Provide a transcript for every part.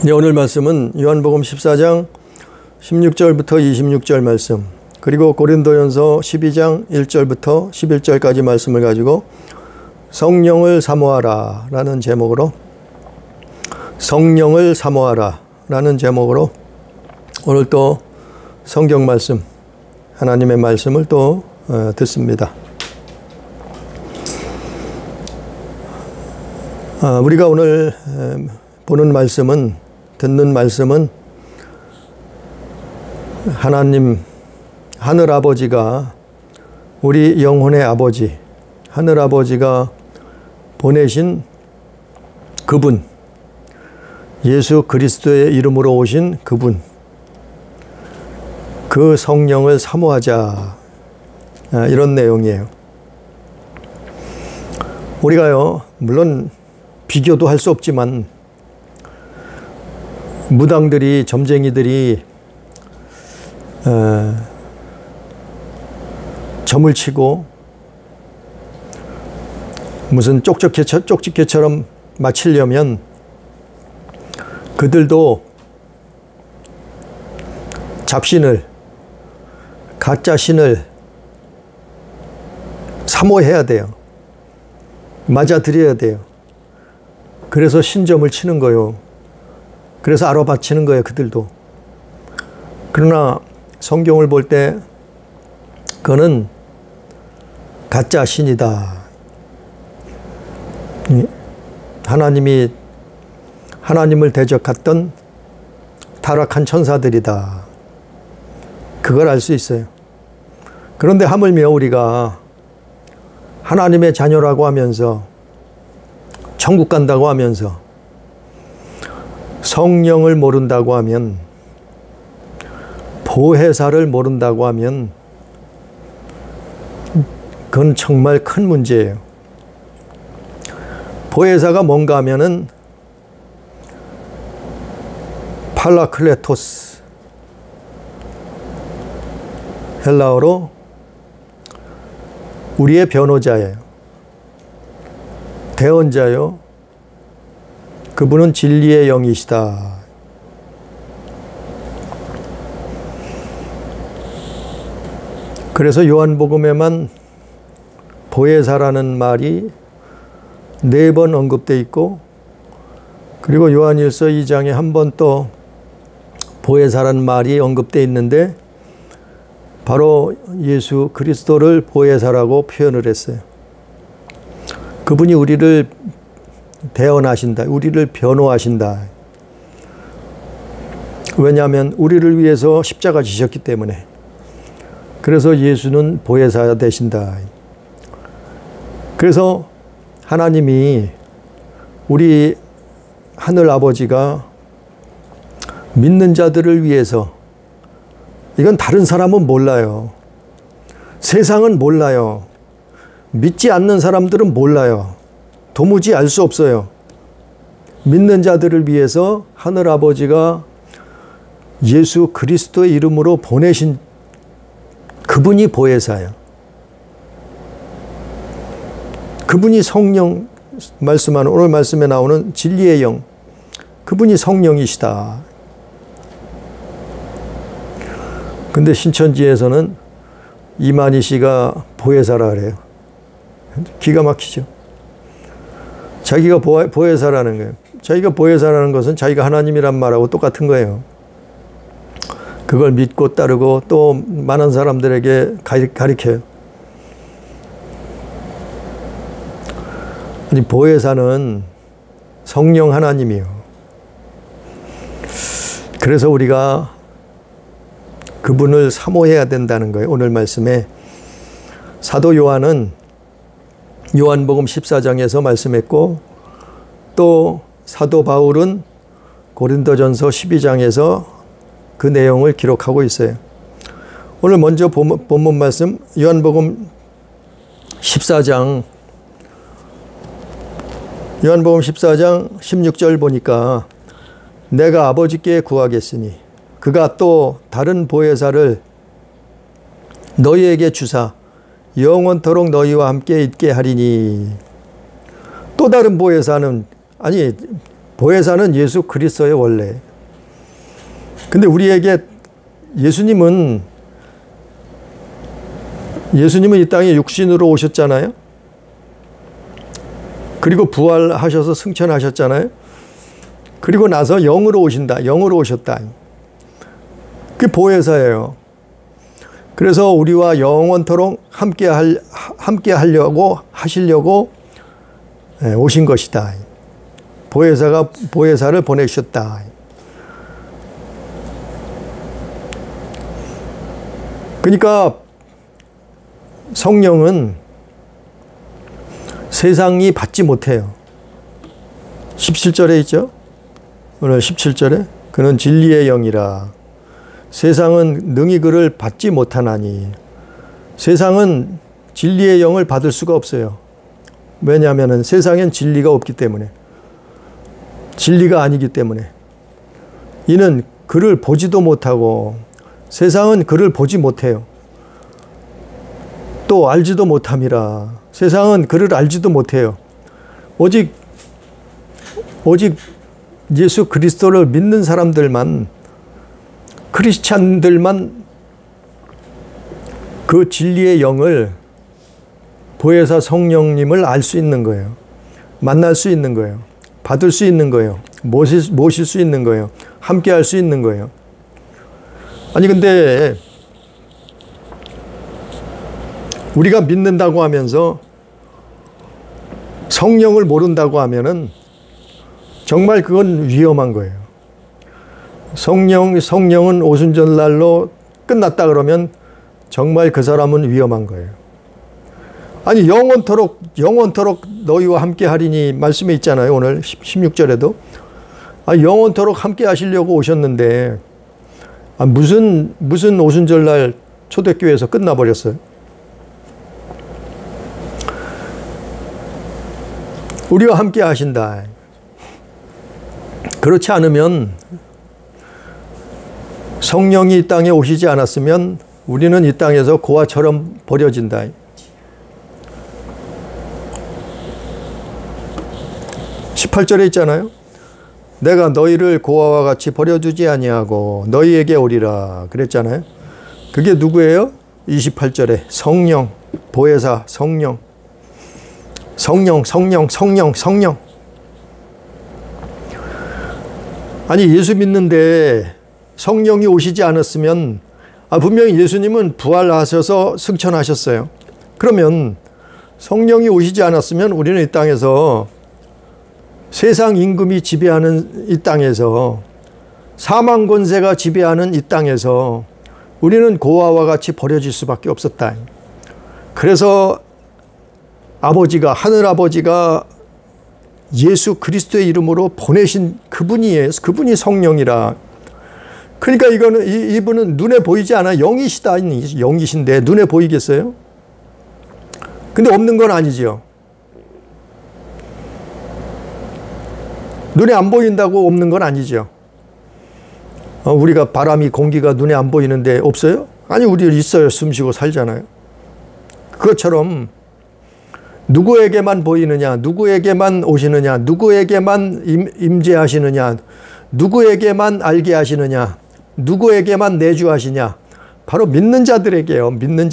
네, 오늘 말씀은 요한복음 14장 16절부터 26절 말씀, 그리고 고린도전서 12장 1절부터 11절까지 말씀을 가지고 성령을 사모하라 라는 제목으로 오늘 또 성경 말씀, 하나님의 말씀을 또 듣습니다. 우리가 오늘 보는 말씀은, 듣는 말씀은 하나님, 하늘아버지가, 우리 영혼의 아버지, 하늘아버지가 보내신 그분, 예수 그리스도의 이름으로 오신 그분, 그 성령을 사모하자, 이런 내용이에요. 우리가요, 물론 비교도 할 수 없지만 무당들이, 점쟁이들이 점을 치고 무슨 쪽집게처럼 맞추려면 그들도 잡신을, 가짜 신을 사모해야 돼요. 맞아들여야 돼요. 그래서 신점을 치는 거예요. 그래서 알아맞히는 거예요, 그들도. 그러나 성경을 볼 때 그거는 가짜 신이다. 하나님이 하나님을 대적했던 타락한 천사들이다. 그걸 알 수 있어요. 그런데 하물며 우리가 하나님의 자녀라고 하면서, 천국 간다고 하면서 성령을 모른다고 하면, 보혜사를 모른다고 하면 그건 정말 큰 문제예요. 보혜사가 뭔가 하면은 팔라클레토스, 헬라어로 우리의 변호자예요. 대언자요. 그분은 진리의 영이시다. 그래서 요한복음에만 보혜사라는 말이 4번 언급되어 있고, 그리고 요한일서 2장에 한 번 또 보혜사라는 말이 언급되어 있는데, 바로 예수 그리스도를 보혜사라고 표현을 했어요. 그분이 우리를 대언하신다. 우리를 변호하신다. 왜냐하면 우리를 위해서 십자가 지셨기 때문에. 그래서 예수는 보혜사 되신다. 그래서 하나님이, 우리 하늘아버지가 믿는 자들을 위해서, 이건 다른 사람은 몰라요. 세상은 몰라요. 믿지 않는 사람들은 몰라요. 도무지 알 수 없어요. 믿는 자들을 위해서 하늘아버지가 예수 그리스도의 이름으로 보내신 그분이 보혜사예요. 그분이 성령, 말씀하는, 오늘 말씀에 나오는 진리의 영, 그분이 성령이시다. 근데 신천지에서는 이만희 씨가 보혜사라 그래요. 기가 막히죠. 자기가 보혜사라는 거예요. 자기가 보혜사라는 것은 자기가 하나님이란 말하고 똑같은 거예요. 그걸 믿고 따르고 또 많은 사람들에게 가르쳐요. 아니, 보혜사는 성령 하나님이요. 그래서 우리가 그분을 사모해야 된다는 거예요. 오늘 말씀에 사도 요한은 요한복음 14장에서 말씀했고, 또 사도 바울은 고린도전서 12장에서 그 내용을 기록하고 있어요. 오늘 먼저 본문 말씀 요한복음 14장 16절 보니까, 내가 아버지께 구하겠으니 그가 또 다른 보혜사를 너희에게 주사 영원토록 너희와 함께 있게 하리니. 또 다른 보혜사는, 아니 보혜사는 예수 그리스도의 원래. 근데 우리에게 예수님은 이 땅에 육신으로 오셨잖아요. 그리고 부활하셔서 승천하셨잖아요. 그리고 나서 영으로 오신다. 영으로 오셨다. 그게 보혜사예요. 그래서 우리와 영원토록 함께 하시려고 오신 것이다. 보혜사를 보내주셨다. 그러니까 성령은 세상이 받지 못해요. 17절에 있죠? 오늘 17절에 그는 진리의 영이라 세상은 능히 그를 받지 못하나니. 세상은 진리의 영을 받을 수가 없어요. 왜냐하면 세상엔 진리가 없기 때문에, 진리가 아니기 때문에. 이는 그를 보지도 못하고 세상은 그를 보지 못해요. 또 알지도 못함이라. 세상은 그를 알지도 못해요. 오직 예수 그리스도를 믿는 사람들만, 크리스찬들만 그 진리의 영을, 보혜사 성령님을 알 수 있는 거예요. 만날 수 있는 거예요. 받을 수 있는 거예요. 모실 수 있는 거예요. 함께 할 수 있는 거예요. 아니 근데 우리가 믿는다고 하면서 성령을 모른다고 하면은 정말 그건 위험한 거예요. 성령은 오순절날로 끝났다 그러면 정말 그 사람은 위험한 거예요. 아니 영원토록 너희와 함께 하리니 말씀에 있잖아요. 오늘 16절에도 영원토록 함께 하시려고 오셨는데 무슨 오순절날 초대교회에서 끝나버렸어요. 우리와 함께 하신다. 그렇지 않으면, 성령이 이 땅에 오시지 않았으면 우리는 이 땅에서 고아처럼 버려진다. 18절에 있잖아요. 내가 너희를 고아와 같이 버려두지 아니하고 너희에게 오리라 그랬잖아요. 그게 누구예요? 28절에 성령, 보혜사 성령. 아니 예수 믿는데 성령이 오시지 않았으면, 분명히 예수님은 부활하셔서 승천하셨어요. 그러면 성령이 오시지 않았으면 우리는 이 땅에서, 세상 임금이 지배하는 이 땅에서, 사망 권세가 지배하는 이 땅에서 우리는 고아와 같이 버려질 수밖에 없었다. 그래서 하늘 아버지가 예수 그리스도의 이름으로 보내신 그분이 성령이라. 그러니까 이분은 눈에 보이지 않아. 영이신데 눈에 보이겠어요? 근데 없는 건 아니죠. 눈에 안 보인다고 없는 건 아니죠. 우리가 공기가 눈에 안 보이는데 없어요? 아니, 우리 있어요. 숨쉬고 살잖아요. 그것처럼 누구에게만 보이느냐, 누구에게만 오시느냐, 누구에게만 임재하시느냐, 누구에게만 알게 하시느냐, 누구에게만 내주하시냐. 바로 믿는 자들에게요. 믿는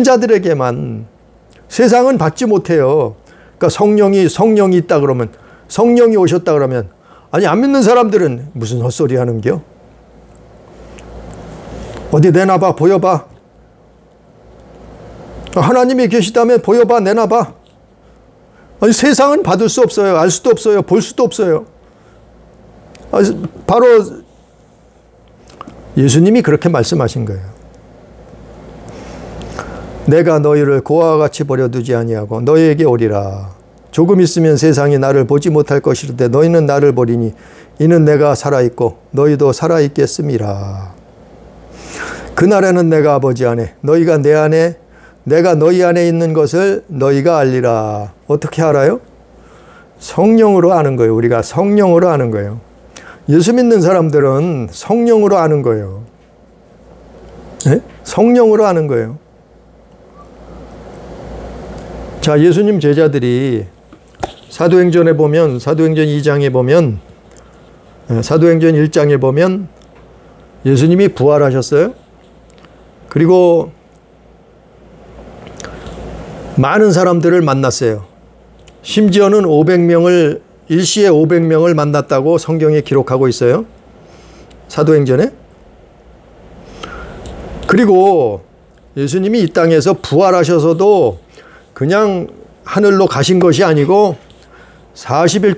자들에게만. 세상은 받지 못해요. 그러니까 성령이 있다 그러면, 성령이 오셨다 그러면, 아니 안 믿는 사람들은 무슨 헛소리 하는겨? 어디 내놔봐, 보여봐. 하나님이 계시다면 보여봐, 내놔봐. 아니 세상은 받을 수 없어요. 알 수도 없어요. 볼 수도 없어요. 바로 예수님이 그렇게 말씀하신 거예요. 내가 너희를 고아와 같이 버려두지 아니하고 너희에게 오리라. 조금 있으면 세상이 나를 보지 못할 것이로되 너희는 나를 보리니 이는 내가 살아있고 너희도 살아있겠음이라. 그날에는 내가 아버지 안에, 너희가 내 안에, 내가 너희 안에 있는 것을 너희가 알리라. 어떻게 알아요? 성령으로 아는 거예요. 우리가 성령으로 아는 거예요. 예수 믿는 사람들은 성령으로 아는 거예요. 네? 성령으로 아는 거예요. 자, 예수님 제자들이 사도행전에 보면, 사도행전 2장에 보면, 사도행전 1장에 보면 예수님이 부활하셨어요. 그리고 많은 사람들을 만났어요. 심지어는 500명을, 일시에 500명을 만났다고 성경에 기록하고 있어요. 사도행전에. 그리고 예수님이 이 땅에서 부활하셔서도 그냥 하늘로 가신 것이 아니고 40일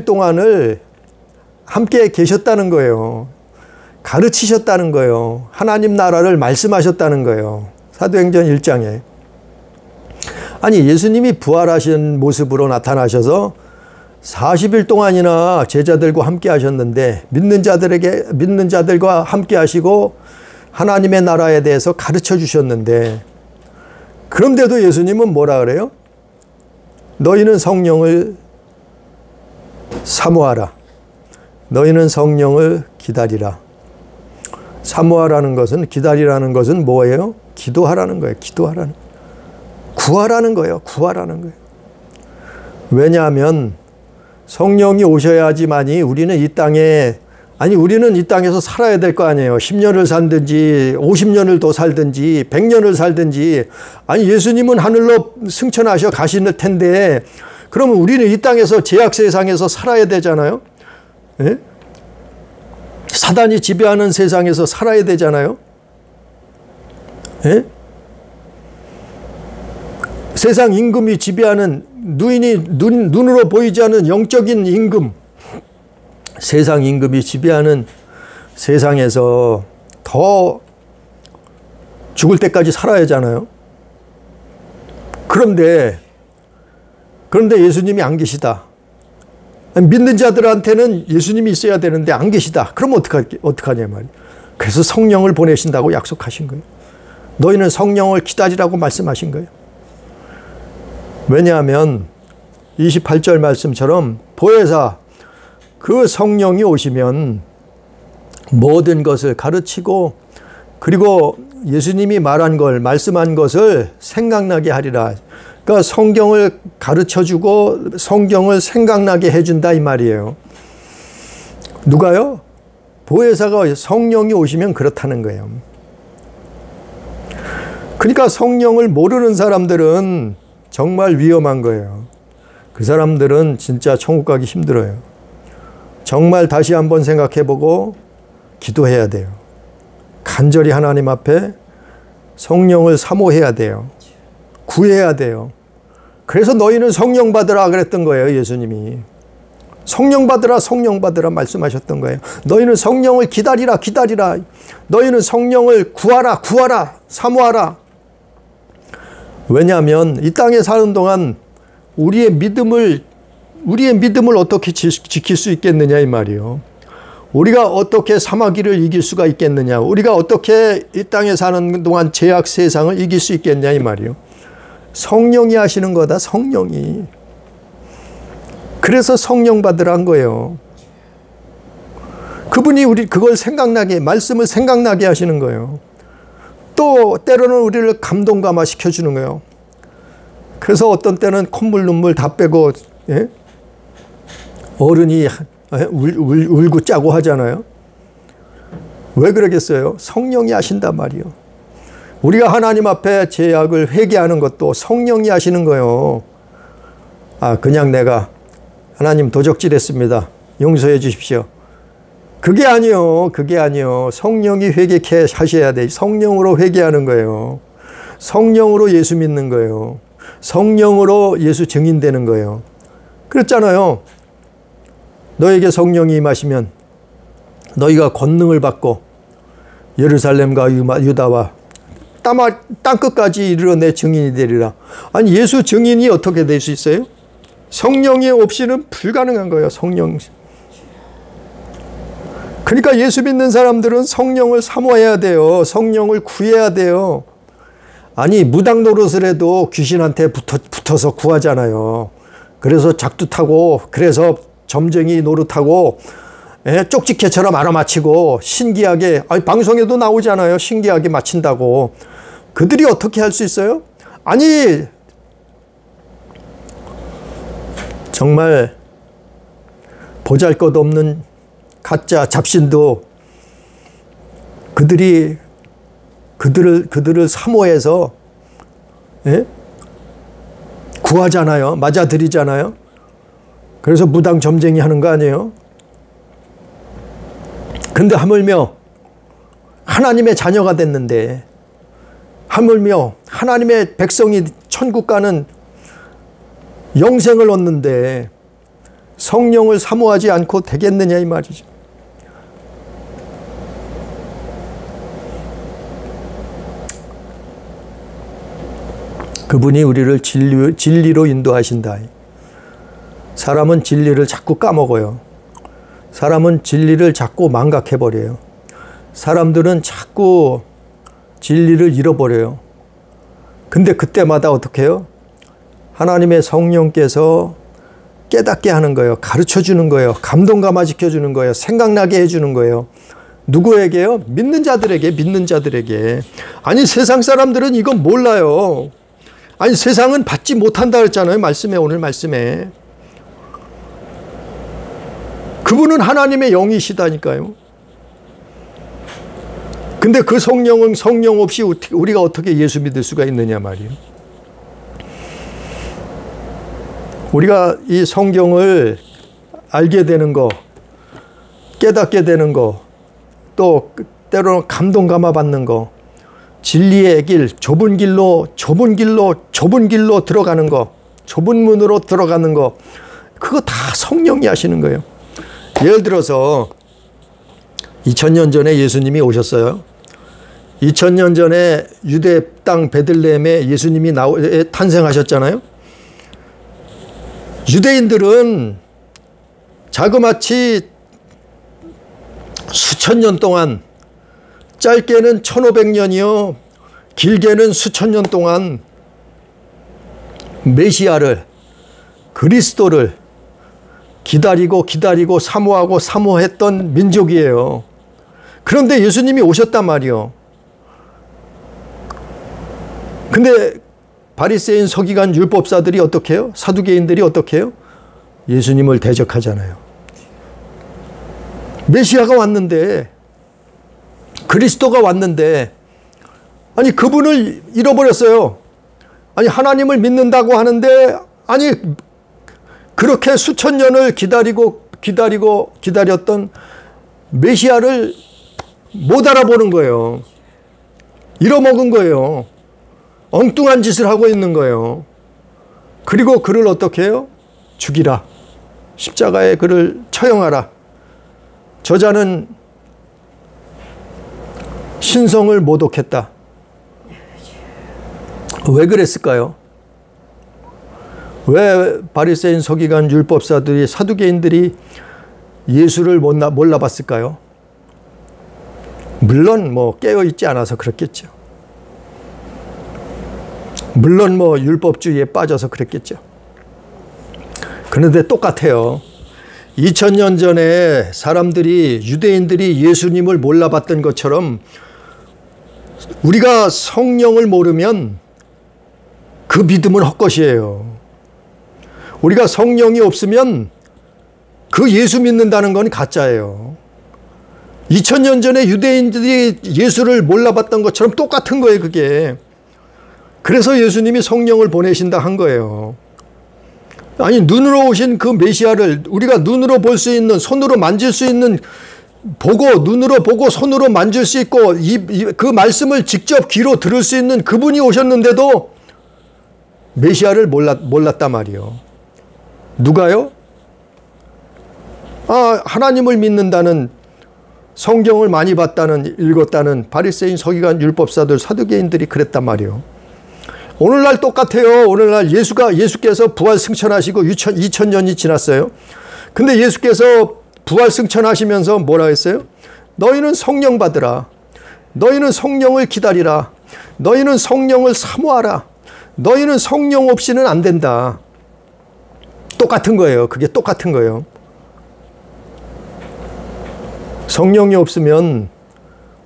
동안을 함께 계셨다는 거예요. 가르치셨다는 거예요. 하나님 나라를 말씀하셨다는 거예요. 사도행전 1장에. 아니, 예수님이 부활하신 모습으로 나타나셔서 40일 동안이나 제자들과 함께 하셨는데, 믿는 자들과 함께 하시고 하나님의 나라에 대해서 가르쳐 주셨는데, 그런데도 예수님은 뭐라 그래요? 너희는 성령을 사모하라. 너희는 성령을 기다리라. 사모하라는 것은, 기다리라는 것은 뭐예요? 기도하라는 거예요. 기도하라는 거예요. 구하라는 거예요. 구하라는 거예요. 왜냐하면 성령이 오셔야지만이 우리는 이 땅에서 살아야 될 거 아니에요. 10년을 살든지 50년을 더 살든지 100년을 살든지. 아니, 예수님은 하늘로 승천하셔 가실 텐데, 그러면 우리는 이 땅에서, 죄악 세상에서 살아야 되잖아요. 예? 사단이 지배하는 세상에서 살아야 되잖아요. 예? 세상 임금이 지배하는, 눈으로 보이지 않는 영적인 임금, 세상 임금이 지배하는 세상에서 더 죽을 때까지 살아야 하잖아요. 그런데 예수님이 안 계시다. 믿는 자들한테는 예수님이 있어야 되는데 안 계시다. 그럼 어떡하냐 말이에요. 그래서 성령을 보내신다고 약속하신 거예요. 너희는 성령을 기다리라고 말씀하신 거예요. 왜냐하면 28절 말씀처럼 보혜사, 그 성령이 오시면 모든 것을 가르치고, 그리고 예수님이 말한 걸, 말씀한 것을 생각나게 하리라. 그러니까 성경을 가르쳐주고 성경을 생각나게 해준다 이 말이에요. 누가요? 보혜사가, 성령이 오시면 그렇다는 거예요. 그러니까 성령을 모르는 사람들은 정말 위험한 거예요. 그 사람들은 진짜 천국 가기 힘들어요. 정말 다시 한번 생각해보고 기도해야 돼요. 간절히 하나님 앞에 성령을 사모해야 돼요. 구해야 돼요. 그래서 너희는 성령 받으라 그랬던 거예요. 예수님이. 성령 받으라, 성령 받으라 말씀하셨던 거예요. 너희는 성령을 기다리라, 기다리라. 너희는 성령을 구하라, 구하라, 사모하라. 왜냐하면 이 땅에 사는 동안 우리의 믿음을 어떻게 지킬 수 있겠느냐 이 말이에요. 우리가 어떻게 사마귀를 이길 수가 있겠느냐. 우리가 어떻게 이 땅에 사는 동안 죄악 세상을 이길 수 있겠냐 이 말이에요. 성령이 하시는 거다, 성령이. 그래서 성령 받으란 거예요. 그분이 그걸 생각나게, 말씀을 생각나게 하시는 거예요. 또 때로는 우리를 감동감화 시켜주는 거예요. 그래서 어떤 때는 콧물 눈물 다 빼고, 예? 어른이 울고 짜고 하잖아요. 왜 그러겠어요? 성령이 하신단 말이에요. 우리가 하나님 앞에 죄악을 회개하는 것도 성령이 하시는 거예요. 그냥 내가 하나님 도적질했습니다. 용서해 주십시오. 그게 아니요. 그게 아니요. 성령이 회개케 하셔야 돼. 성령으로 회개하는 거예요. 성령으로 예수 믿는 거예요. 성령으로 예수 증인되는 거예요. 그랬잖아요. 너에게 성령이 임하시면 너희가 권능을 받고 예루살렘과 유다와 땅끝까지 이르러 내 증인이 되리라. 아니, 예수 증인이 어떻게 될 수 있어요? 성령이 없이는 불가능한 거예요. 성령. 그러니까 예수 믿는 사람들은 성령을 사모해야 돼요. 성령을 구해야 돼요. 아니, 무당 노릇을 해도 귀신한테 붙어서 구하잖아요. 그래서 작두타고, 그래서 점쟁이 노릇하고, 쪽지게처럼 알아맞히고 신기하게, 방송에도 나오잖아요. 신기하게 맞힌다고. 그들이 어떻게 할 수 있어요? 아니, 정말 보잘것없는 가짜 잡신도 그들을 사모해서 구하잖아요. 맞아들이잖아요. 그래서 무당 점쟁이 하는 거 아니에요? 근데 하물며 하나님의 자녀가 됐는데, 하물며 하나님의 백성이 천국 가는 영생을 얻는데 성령을 사모하지 않고 되겠느냐 이 말이죠. 그분이 우리를 진리로 인도하신다. 사람은 진리를 자꾸 까먹어요. 사람은 진리를 자꾸 망각해버려요. 사람들은 자꾸 진리를 잃어버려요. 근데 그때마다 어떻게 해요? 하나님의 성령께서 깨닫게 하는 거예요. 가르쳐 주는 거예요. 감동감화시켜 주는 거예요. 생각나게 해주는 거예요. 누구에게요? 믿는 자들에게. 아니 세상 사람들은 이건 몰라요. 아니 세상은 받지 못한다 그랬잖아요. 오늘 말씀에. 그분은 하나님의 영이시다니까요. 근데 그 성령은 성령 없이 우리가 어떻게 예수 믿을 수가 있느냐 말이에요. 우리가 이 성경을 알게 되는 거, 깨닫게 되는 거, 또 때로는 감동감화 받는 거, 진리의 길, 좁은 길로 들어가는 거, 좁은 문으로 들어가는 거, 그거 다 성령이 하시는 거예요. 예를 들어서 2000년 전에 예수님이 오셨어요. 2000년 전에 유대 땅 베들레헴에 예수님이 탄생하셨잖아요. 유대인들은 자그마치 수천 년 동안, 짧게는 1500년이요, 길게는 수천 년 동안 메시아를, 그리스도를 기다리고 사모했던 민족이에요. 그런데 예수님이 오셨단 말이요. 근데 바리새인, 서기관, 율법사들이 어떻게 해요? 사두개인들이 어떻게 해요? 예수님을 대적하잖아요. 메시아가 왔는데, 그리스도가 왔는데, 아니 그분을 잃어버렸어요. 아니 하나님을 믿는다고 하는데, 아니 그렇게 수천 년을 기다렸던 메시아를 못 알아보는 거예요. 잃어먹은 거예요. 엉뚱한 짓을 하고 있는 거예요. 그리고 그를 어떻게 해요? 죽이라. 십자가에 그를 처형하라. 저자는 신성을 모독했다. 왜 그랬을까요? 왜 바리새인, 서기관, 율법사들이, 사두개인들이 예수를 몰라봤을까요? 물론 깨어있지 않아서 그렇겠죠. 물론 율법주의에 빠져서 그랬겠죠. 그런데 똑같아요. 2000년 전에 유대인들이 예수님을 몰라봤던 것처럼 우리가 성령을 모르면 그 믿음은 헛것이에요. 우리가 성령이 없으면 그 예수 믿는다는 건 가짜예요. 2000년 전에 유대인들이 예수를 몰라봤던 것처럼 똑같은 거예요, 그게. 그래서 예수님이 성령을 보내신다 한 거예요. 아니 눈으로 오신 그 메시아를 우리가 눈으로 볼 수 있는, 손으로 만질 수 있는, 눈으로 보고 손으로 만질 수 있고 그 말씀을 직접 귀로 들을 수 있는 그분이 오셨는데도 메시아를 몰랐단 말이에요. 누가요? 하나님을 믿는다는, 성경을 많이 읽었다는 바리새인, 서기관, 율법사들, 사두개인들이 그랬단 말이에요. 오늘날 똑같아요. 오늘날 예수께서 부활 승천하시고 2000년이 지났어요. 근데 예수께서 부활 승천하시면서 뭐라 했어요? 너희는 성령 받으라. 너희는 성령을 기다리라. 너희는 성령을 사모하라. 너희는 성령 없이는 안 된다. 똑같은 거예요. 그게 똑같은 거예요. 성령이 없으면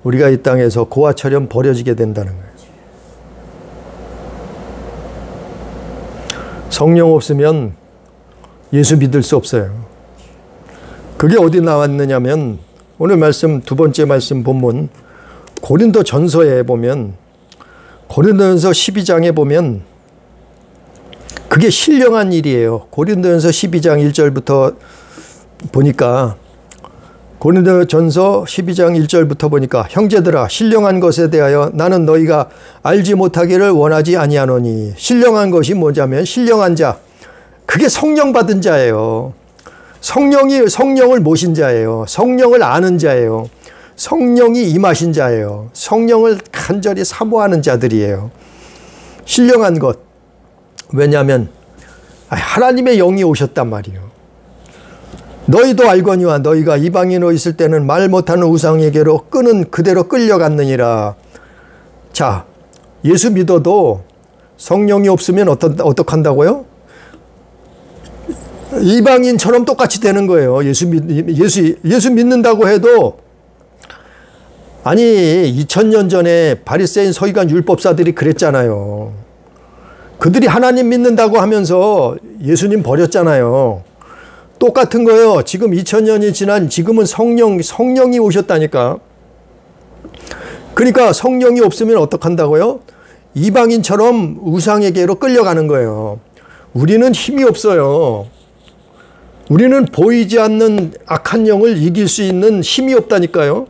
우리가 이 땅에서 고아처럼 버려지게 된다는 거예요. 성령 없으면 예수 믿을 수 없어요. 그게 어디 나왔느냐면 오늘 말씀 두 번째 말씀 본문 고린도 전서에 보면 고린도전서 12장에 보면 그게 신령한 일이에요. 고린도전서 12장 1절부터 보니까 고린도전서 12장 1절부터 보니까 형제들아 신령한 것에 대하여 나는 너희가 알지 못하기를 원하지 아니하노니 신령한 것이 뭐냐면 신령한 자 그게 성령 받은 자예요. 성령을 모신 자예요. 성령을 아는 자예요. 성령이 임하신 자예요. 성령을 간절히 사모하는 자들이에요. 신령한 것. 왜냐하면 하나님의 영이 오셨단 말이에요. 너희도 알거니와 너희가 이방인으로 있을 때는 말 못하는 우상에게로 끄는 그대로 끌려갔느니라. 자, 예수 믿어도 성령이 없으면 어떡한다고요? 이방인처럼 똑같이 되는 거예요. 예수 믿는다고 해도 아니 2000년 전에 바리새인 서기관 율법사들이 그랬잖아요. 그들이 하나님 믿는다고 하면서 예수님 버렸잖아요. 똑같은 거예요. 지금 2000년이 지난 지금은 성령이 오셨다니까. 그러니까 성령이 없으면 어떡한다고요? 이방인처럼 우상에게로 끌려가는 거예요. 우리는 힘이 없어요. 우리는 보이지 않는 악한 영을 이길 수 있는 힘이 없다니까요.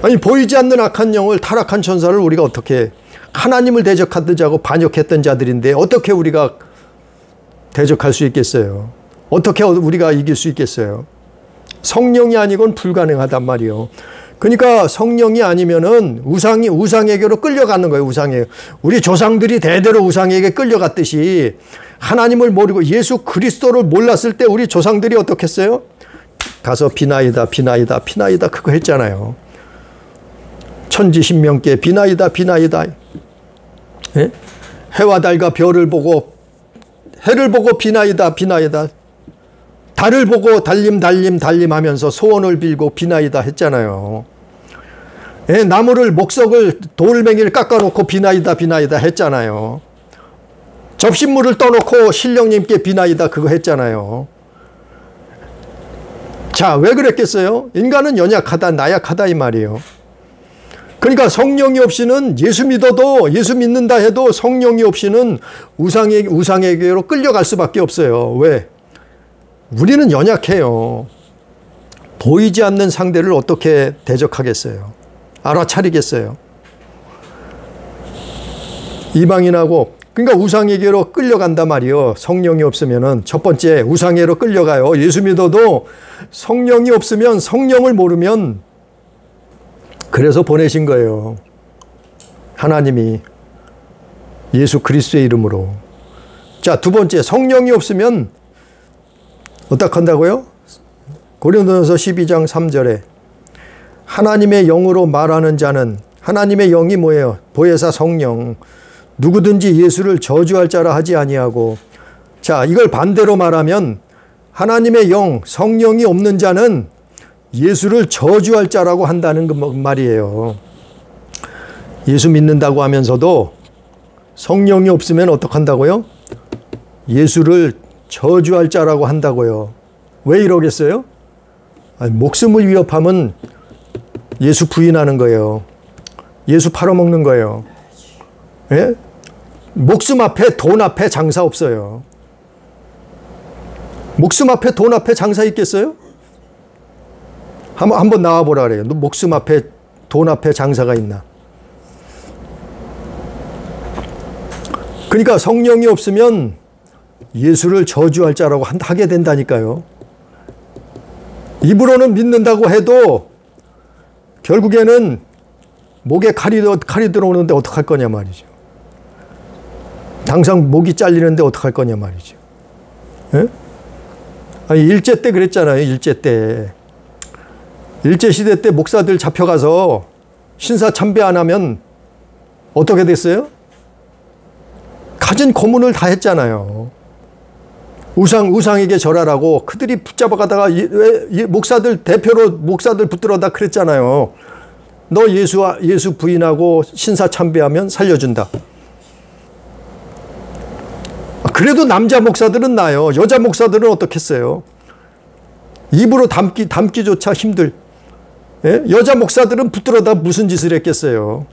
아니 보이지 않는 악한 영을 타락한 천사를 우리가 어떻게 하나님을 대적하던 자고 반역했던 자들인데 어떻게 우리가 대적할 수 있겠어요? 어떻게 우리가 이길 수 있겠어요? 성령이 아니곤 불가능하단 말이에요. 그러니까 성령이 아니면은 우상에게로 끌려가는 거예요. 우상에. 우리 조상들이 대대로 우상에게 끌려갔듯이 하나님을 모르고 예수 그리스도를 몰랐을 때 우리 조상들이 어떻게 했어요? 가서 비나이다 비나이다 비나이다 그거 했잖아요. 천지신명께 비나이다 비나이다. 예? 해와 달과 별을 보고 해를 보고 비나이다 비나이다. 달을 보고 달림 하면서 소원을 빌고 비나이다 했잖아요. 예, 나무를 목석을 돌멩이를 깎아놓고 비나이다 했잖아요. 접신물을 떠놓고 신령님께 비나이다 그거 했잖아요. 자, 왜 그랬겠어요? 인간은 연약하다 나약하다 이 말이에요. 그러니까 성령이 없이는 예수 믿는다 해도 성령이 없이는 우상에게로 끌려갈 수밖에 없어요. 왜? 우리는 연약해요. 보이지 않는 상대를 어떻게 대적하겠어요? 알아차리겠어요? 이방인하고 그러니까 우상에게로 끌려간단 말이에요. 성령이 없으면은 첫 번째 우상에게로 끌려가요. 예수 믿어도 성령이 없으면 성령을 모르면 그래서 보내신 거예요. 하나님이 예수 그리스도의 이름으로. 자, 두 번째 성령이 없으면 어떡한다고요? 고린도전서 12장 3절에 하나님의 영으로 말하는 자는 하나님의 영이 뭐예요? 보혜사 성령. 누구든지 예수를 저주할 자라 하지 아니하고. 자, 이걸 반대로 말하면 하나님의 영, 성령이 없는 자는 예수를 저주할 자라고 한다는 그 말이에요. 예수 믿는다고 하면서도 성령이 없으면 어떡한다고요? 예수를 저주할 자라고 한다고요. 왜 이러겠어요? 아니, 목숨을 위협하면 예수 부인하는 거예요. 예수 팔아먹는 거예요. 예? 목숨 앞에 돈 앞에 장사 없어요. 목숨 앞에 돈 앞에 장사 있겠어요? 한번 나와보라 그래요. 너 목숨 앞에 돈 앞에 장사가 있나? 그러니까 성령이 없으면 예수를 저주할 자라고 하게 된다니까요. 입으로는 믿는다고 해도 결국에는 목에 칼이 들어오는데 어떡할 거냐 말이죠. 당장 목이 잘리는데 어떡할 거냐 말이죠. 예? 아니, 일제 때 그랬잖아요. 일제 때. 일제시대 때 목사들 잡혀가서 신사참배 안 하면 어떻게 됐어요? 가진 고문을 다 했잖아요. 우상에게 절하라고 그들이 붙잡아가다가 목사들 대표로 목사들 붙들어다 그랬잖아요. 너 예수 부인하고 신사참배하면 살려준다. 그래도 남자 목사들은 나요. 여자 목사들은 어떻겠어요? 입으로 담기조차 힘들. 예? 여자 목사들은 붙들어다 무슨 짓을 했겠어요?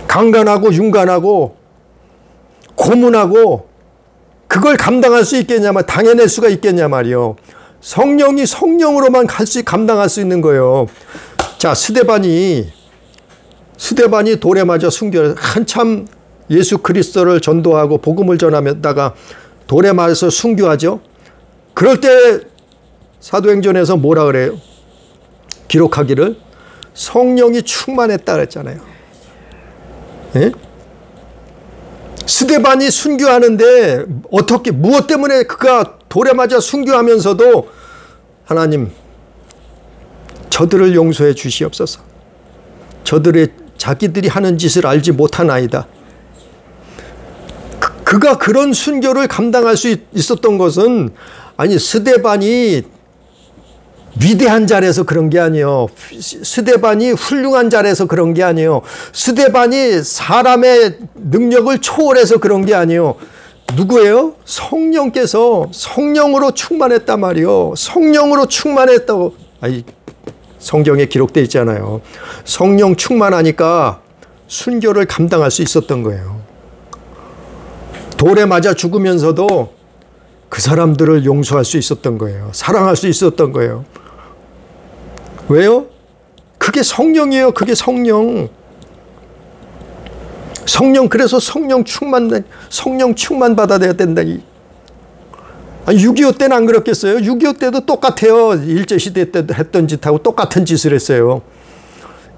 강간하고 윤간하고 고문하고 그걸 감당할 수 있겠냐면 당해낼 수가 있겠냐 말이요. 성령이 성령으로만 감당할 수 있는 거예요. 자, 스데반이 돌에 맞아 순교, 한참 예수 그리스도를 전도하고 복음을 전하다가 돌에 맞아서 순교하죠. 그럴 때 사도행전에서 뭐라 그래요? 기록하기를 성령이 충만했다 그랬잖아요. 예? 스데반이 순교하는데 어떻게 무엇 때문에 그가 돌에 맞아 순교하면서도 하나님 저들을 용서해 주시옵소서. 저들의 자기들이 하는 짓을 알지 못하나이다. 그가 그런 순교를 감당할 수 있었던 것은 아니 스데반이 위대한 자라서 그런 게 아니에요. 스데반이 훌륭한 자라서 그런 게 아니에요. 스데반이 사람의 능력을 초월해서 그런 게 아니에요. 누구예요? 성령께서 성령으로 충만했단 말이요. 성령으로 충만했다고 아니 성경에 기록되어 있잖아요. 성령 충만하니까 순교를 감당할 수 있었던 거예요. 돌에 맞아 죽으면서도 그 사람들을 용서할 수 있었던 거예요. 사랑할 수 있었던 거예요. 왜요? 그게 성령이에요. 그게 성령. 그래서 성령 충만 받아야 된다. 6.25 때는 안 그렇겠어요? 6.25 때도 똑같아요. 일제시대 때 했던 짓하고 똑같은 짓을 했어요.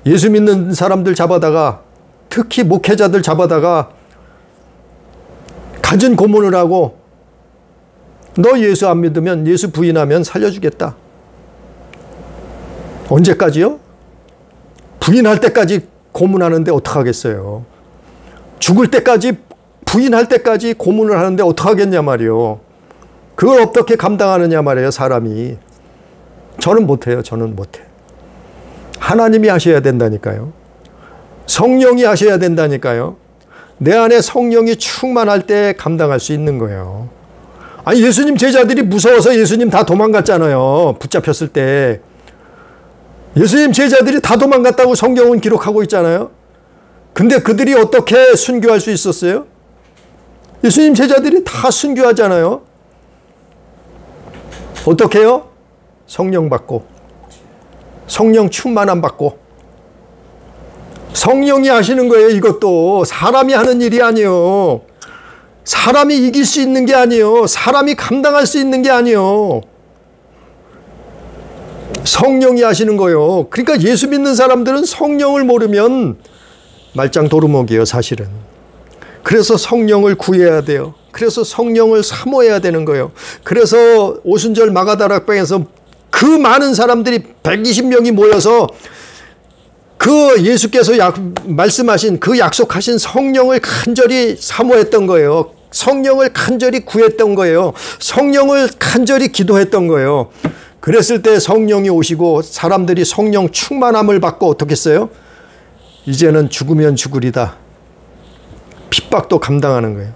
예수 믿는 사람들 잡아다가 특히 목회자들 잡아다가 갖은 고문을 하고 너 예수 안 믿으면 예수 부인하면 살려주겠다. 언제까지요? 부인할 때까지 고문하는데 어떡하겠어요? 죽을 때까지 부인할 때까지 고문을 하는데 어떡하겠냐 말이요. 그걸 어떻게 감당하느냐 말이에요. 사람이. 저는 못해요. 저는 못해. 하나님이 하셔야 된다니까요. 성령이 하셔야 된다니까요. 내 안에 성령이 충만할 때 감당할 수 있는 거예요. 아니 예수님 제자들이 무서워서 예수님 다 도망갔잖아요. 붙잡혔을 때. 예수님 제자들이 다 도망갔다고 성경은 기록하고 있잖아요. 근데 그들이 어떻게 순교할 수 있었어요? 예수님 제자들이 다 순교하잖아요. 어떻게 해요? 성령 받고 성령 충만함 받고 성령이 하시는 거예요. 이것도 사람이 하는 일이 아니에요. 사람이 이길 수 있는 게 아니에요. 사람이 감당할 수 있는 게 아니에요. 성령이 하시는 거예요. 그러니까 예수 믿는 사람들은 성령을 모르면 말짱 도루묵이에요. 사실은. 그래서 성령을 구해야 돼요. 그래서 성령을 사모해야 되는 거예요. 그래서 오순절 마가다락방에서 그 많은 사람들이 120명이 모여서 그 예수께서 말씀하신 그 약속하신 성령을 간절히 사모했던 거예요. 성령을 간절히 구했던 거예요. 성령을 간절히 기도했던 거예요. 그랬을 때 성령이 오시고 사람들이 성령 충만함을 받고 어떻게 했어요? 이제는 죽으면 죽으리다. 핍박도 감당하는 거예요.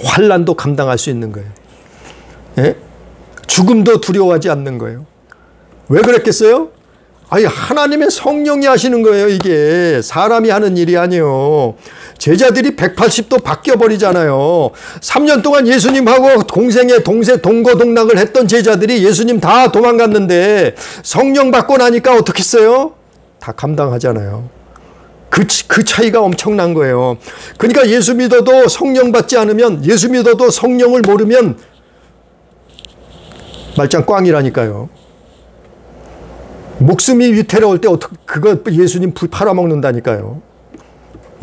환난도 감당할 수 있는 거예요. 예? 죽음도 두려워하지 않는 거예요. 왜 그랬겠어요? 아니 하나님의 성령이 하시는 거예요. 이게 사람이 하는 일이 아니에요. 제자들이 180도 바뀌어버리잖아요. 3년 동안 예수님하고 공생의 동거동락을 했던 제자들이 예수님 다 도망갔는데 성령 받고 나니까 어떻게 했어요? 다 감당하잖아요. 그 차이가 엄청난 거예요. 그러니까 예수 믿어도 성령 받지 않으면, 예수 믿어도 성령을 모르면 말짱 꽝이라니까요. 목숨이 위태로울 때 어떻게 그거 예수님 팔아먹는다니까요.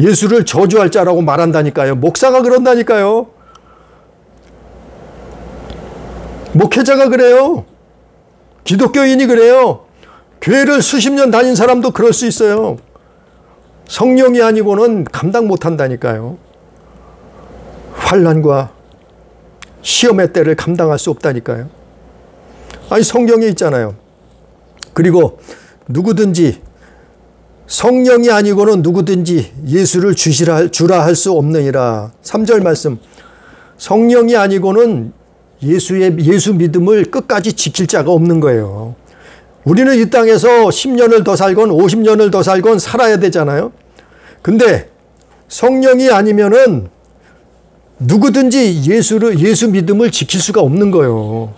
예수를 저주할 자라고 말한다니까요. 목사가 그런다니까요. 목회자가 그래요. 기독교인이 그래요. 교회를 수십 년 다닌 사람도 그럴 수 있어요. 성령이 아니고는 감당 못한다니까요. 환난과 시험의 때를 감당할 수 없다니까요. 아니 성경에 있잖아요. 그리고 누구든지 성령이 아니고는 누구든지 예수를 주라 할 수 없느니라. 3절 말씀. 성령이 아니고는 예수 믿음을 끝까지 지킬 자가 없는 거예요. 우리는 이 땅에서 10년을 더 살건 50년을 더 살건 살아야 되잖아요. 근데 성령이 아니면은 누구든지 예수 믿음을 지킬 수가 없는 거예요.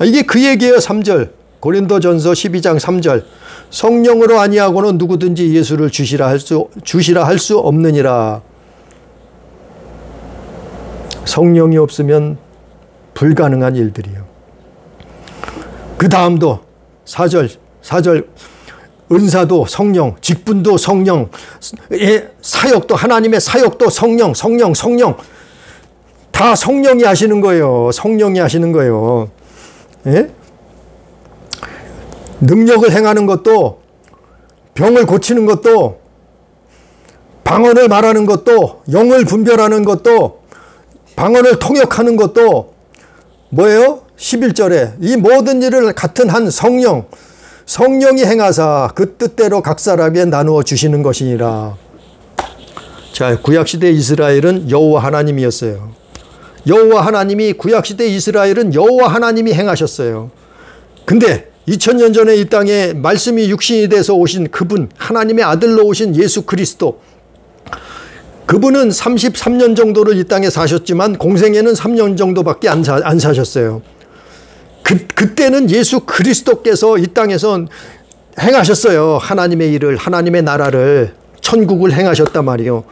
이게 그 얘기예요. 3절. 고린도전서 12장 3절. 성령으로 아니하고는 누구든지 예수를 주시라 할 수 없느니라. 성령이 없으면 불가능한 일들이요. 그 다음도 4절. 은사도 성령, 직분도 성령, 사역도 하나님의 사역도 성령. 다 성령이 하시는 거예요. 성령이 하시는 거예요. 예? 능력을 행하는 것도, 병을 고치는 것도, 방언을 말하는 것도, 영을 분별하는 것도, 방언을 통역하는 것도 뭐예요? 11절에 이 모든 일을 같은 한 성령이 행하사 그 뜻대로 각 사람에게 나누어 주시는 것이니라. 자, 구약시대 이스라엘은 여호와 하나님이었어요. 여호와 하나님이, 구약시대 이스라엘은 여호와 하나님이 행하셨어요. 근데 2000년 전에 이 땅에 말씀이 육신이 돼서 오신 그분, 하나님의 아들로 오신 예수 그리스도, 그분은 33년 정도를 이 땅에 사셨지만 공생애는 3년 정도밖에 안 사셨어요. 그때는 예수 그리스도께서 이 땅에서 행하셨어요. 하나님의 일을, 하나님의 나라를, 천국을 행하셨단 말이에요.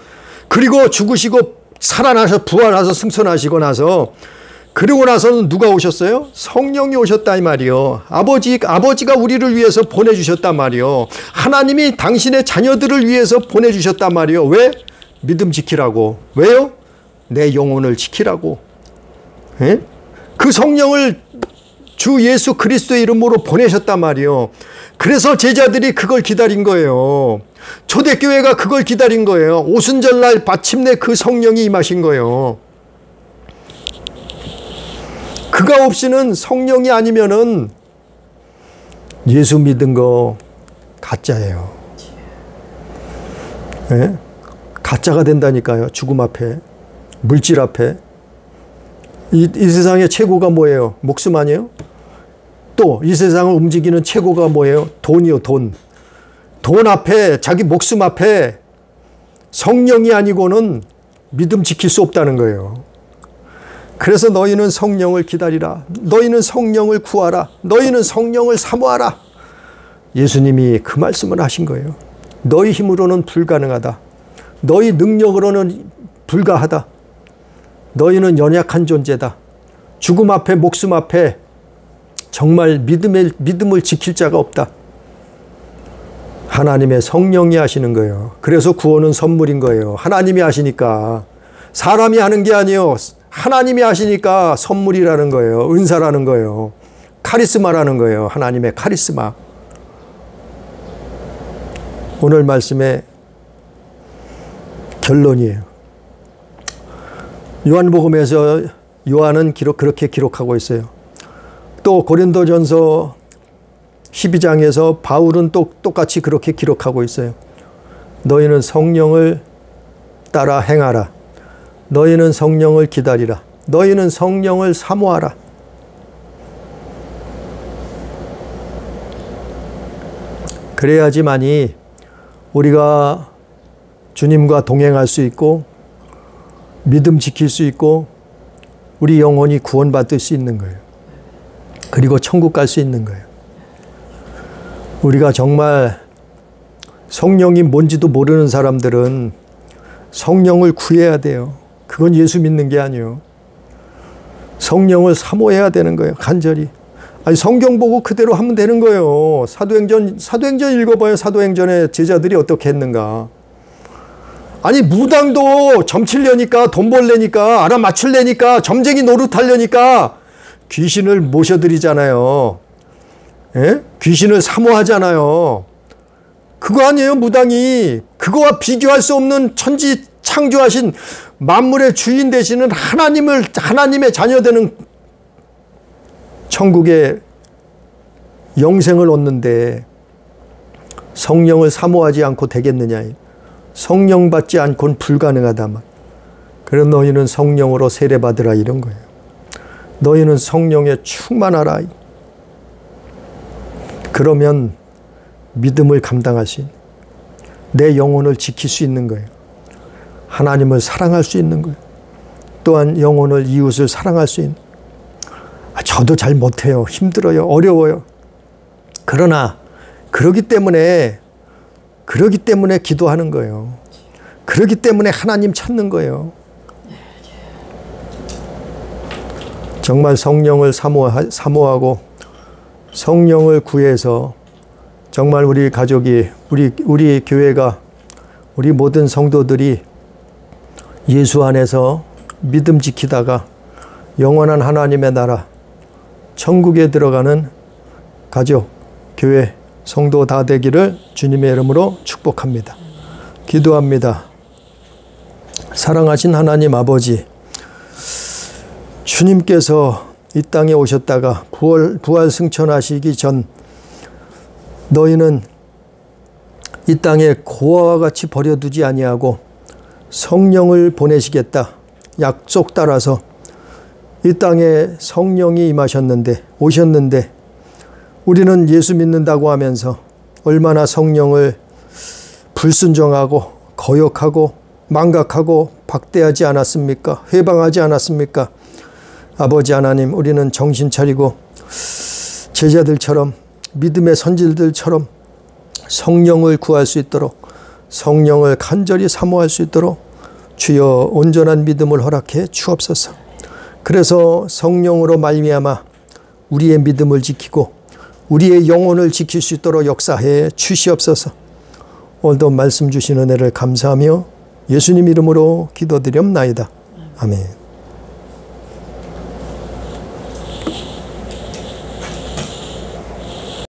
그리고 죽으시고 살아나서 부활하셔서 승천하시고 나서, 그리고 나서는 누가 오셨어요? 성령이 오셨다 이 말이요. 아버지가 우리를 위해서 보내주셨단 말이요. 하나님이 당신의 자녀들을 위해서 보내주셨단 말이요. 왜? 믿음 지키라고. 왜요? 내 영혼을 지키라고. 예? 그 성령을 주 예수 그리스도의 이름으로 보내셨단 말이요. 그래서 제자들이 그걸 기다린 거예요. 초대교회가 그걸 기다린 거예요. 오순절날 마침내 그 성령이 임하신 거예요. 그가 없이는, 성령이 아니면은 예수 믿은 거 가짜예요. 네? 가짜가 된다니까요. 죽음 앞에, 물질 앞에. 이 세상의 최고가 뭐예요? 목숨 아니에요? 또 이 세상을 움직이는 최고가 뭐예요? 돈이요, 돈. 돈 앞에, 자기 목숨 앞에 성령이 아니고는 믿음 지킬 수 없다는 거예요. 그래서 너희는 성령을 기다리라. 너희는 성령을 구하라. 너희는 성령을 사모하라. 예수님이 그 말씀을 하신 거예요. 너희 힘으로는 불가능하다. 너희 능력으로는 불가하다. 너희는 연약한 존재다. 죽음 앞에, 목숨 앞에 정말 믿음을 지킬 자가 없다. 하나님의 성령이 하시는 거예요. 그래서 구원은 선물인 거예요. 하나님이 하시니까. 사람이 하는 게 아니에요. 하나님이 하시니까 선물이라는 거예요. 은사라는 거예요. 카리스마라는 거예요. 하나님의 카리스마. 오늘 말씀의 결론이에요. 요한복음에서 요한은 그렇게 기록하고 있어요. 또 고린도전서 12장에서 바울은 또 똑같이 그렇게 기록하고 있어요. 너희는 성령을 따라 행하라. 너희는 성령을 기다리라. 너희는 성령을 사모하라. 그래야지만이 우리가 주님과 동행할 수 있고 믿음 지킬 수 있고 우리 영혼이 구원받을 수 있는 거예요. 그리고 천국 갈 수 있는 거예요. 우리가 정말 성령이 뭔지도 모르는 사람들은 성령을 구해야 돼요. 그건 예수 믿는 게 아니에요. 성령을 사모해야 되는 거예요. 간절히. 아니, 성경 보고 그대로 하면 되는 거예요. 사도행전 읽어봐요. 사도행전에 제자들이 어떻게 했는가. 아니, 무당도 점치려니까, 돈 벌려니까, 알아맞추려니까, 점쟁이 노릇하려니까 귀신을 모셔드리잖아요. 예? 귀신을 사모하잖아요. 그거 아니에요, 무당이. 그거와 비교할 수 없는 천지 창조하신 만물의 주인 되시는 하나님의 자녀 되는 천국의 영생을 얻는데 성령을 사모하지 않고 되겠느냐. 성령 받지 않고는 불가능하다. 그래서 너희는 성령으로 세례받으라 이런 거예요. 너희는 성령에 충만하라. 그러면 믿음을 감당할 수 있는, 내 영혼을 지킬 수 있는 거예요. 하나님을 사랑할 수 있는 거예요. 또한 영혼을, 이웃을 사랑할 수 있는. 저도 잘 못해요. 힘들어요. 어려워요. 그러나 그러기 때문에 기도하는 거예요. 그러기 때문에 하나님 찾는 거예요. 정말 성령을 사모하고 성령을 구해서 정말 우리 가족이, 우리 교회가, 우리 모든 성도들이 예수 안에서 믿음 지키다가 영원한 하나님의 나라, 천국에 들어가는 가족, 교회, 성도 다 되기를 주님의 이름으로 축복합니다. 기도합니다. 사랑하신 하나님 아버지, 주님께서 이 땅에 오셨다가 부활 승천하시기 전 너희는 이 땅에 고아와 같이 버려두지 아니하고 성령을 보내시겠다 약속 따라서 이 땅에 성령이 오셨는데 우리는 예수 믿는다고 하면서 얼마나 성령을 불순종하고 거역하고 망각하고 박대하지 않았습니까? 회방하지 않았습니까? 아버지 하나님, 우리는 정신 차리고 제자들처럼, 믿음의 선질들처럼 성령을 구할 수 있도록, 성령을 간절히 사모할 수 있도록 주여 온전한 믿음을 허락해 주옵소서. 그래서 성령으로 말미암아 우리의 믿음을 지키고 우리의 영혼을 지킬 수 있도록 역사해 주시옵소서. 오늘도 말씀 주신 은혜를 감사하며 예수님 이름으로 기도드렸나이다. 아멘.